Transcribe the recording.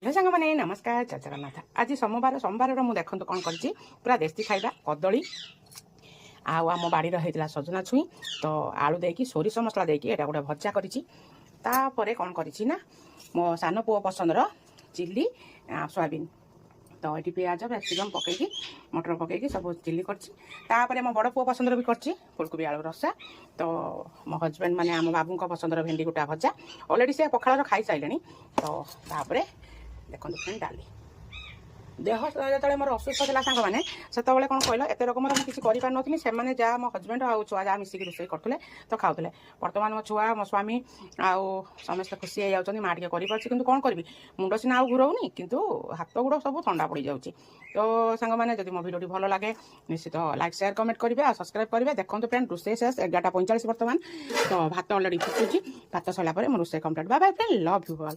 Hello सांग मैंने नमस्कार जय जगन्नाथ। आज सोमवार मुझे देखो कौन कर पूरा देसी खाଇବା कदली आम बाड़ी होता सजना छुई तो आलू देकी सोरिष मसला देकी एटा गोटे भजा करें कौन करना मो सान पुओ पसंदर चिली सोयाबीन तो ये पियाज कैप्सिकम पकईकी मटर पकईकी सब चिली कर मो बड़ पुओ पसंदर भी कर फुलकोबी आलू रसा तो मो हजबैंड माने आम बाबू पसंदर भेंडी गोटा भजा अलरेडी से पखाड़ खाई सारे तो देखो फ्रेंड डाली देह जो मोर असुस्थ था सांग मैंने से कौन कहल एत रकम किसी करें से जहाँ मो हजबैंड आ छुआ जहाँ मिसिक रोसे करते तो खाऊे बर्तमान मो छुआ मो स्वामी आउ समस्त खुशी हो जाती माँ टे कर कौन करी मुंड सीना आउ घुराऊनी किंतु हाथ गोड़ सब ठंडा पड़ जाऊँगी तो सांग मैंने जब मो भिडियो भल लगे निश्चित लाइक शेयर कमेंट करेंगे और सब्सक्राइब करेंगे। देखो फ्रेंड रोसे शेष 11:45 बर्तमान तो भात अलरेडी फुटुची भात सरला मो रोसे complete. Bye bye friend, love you all.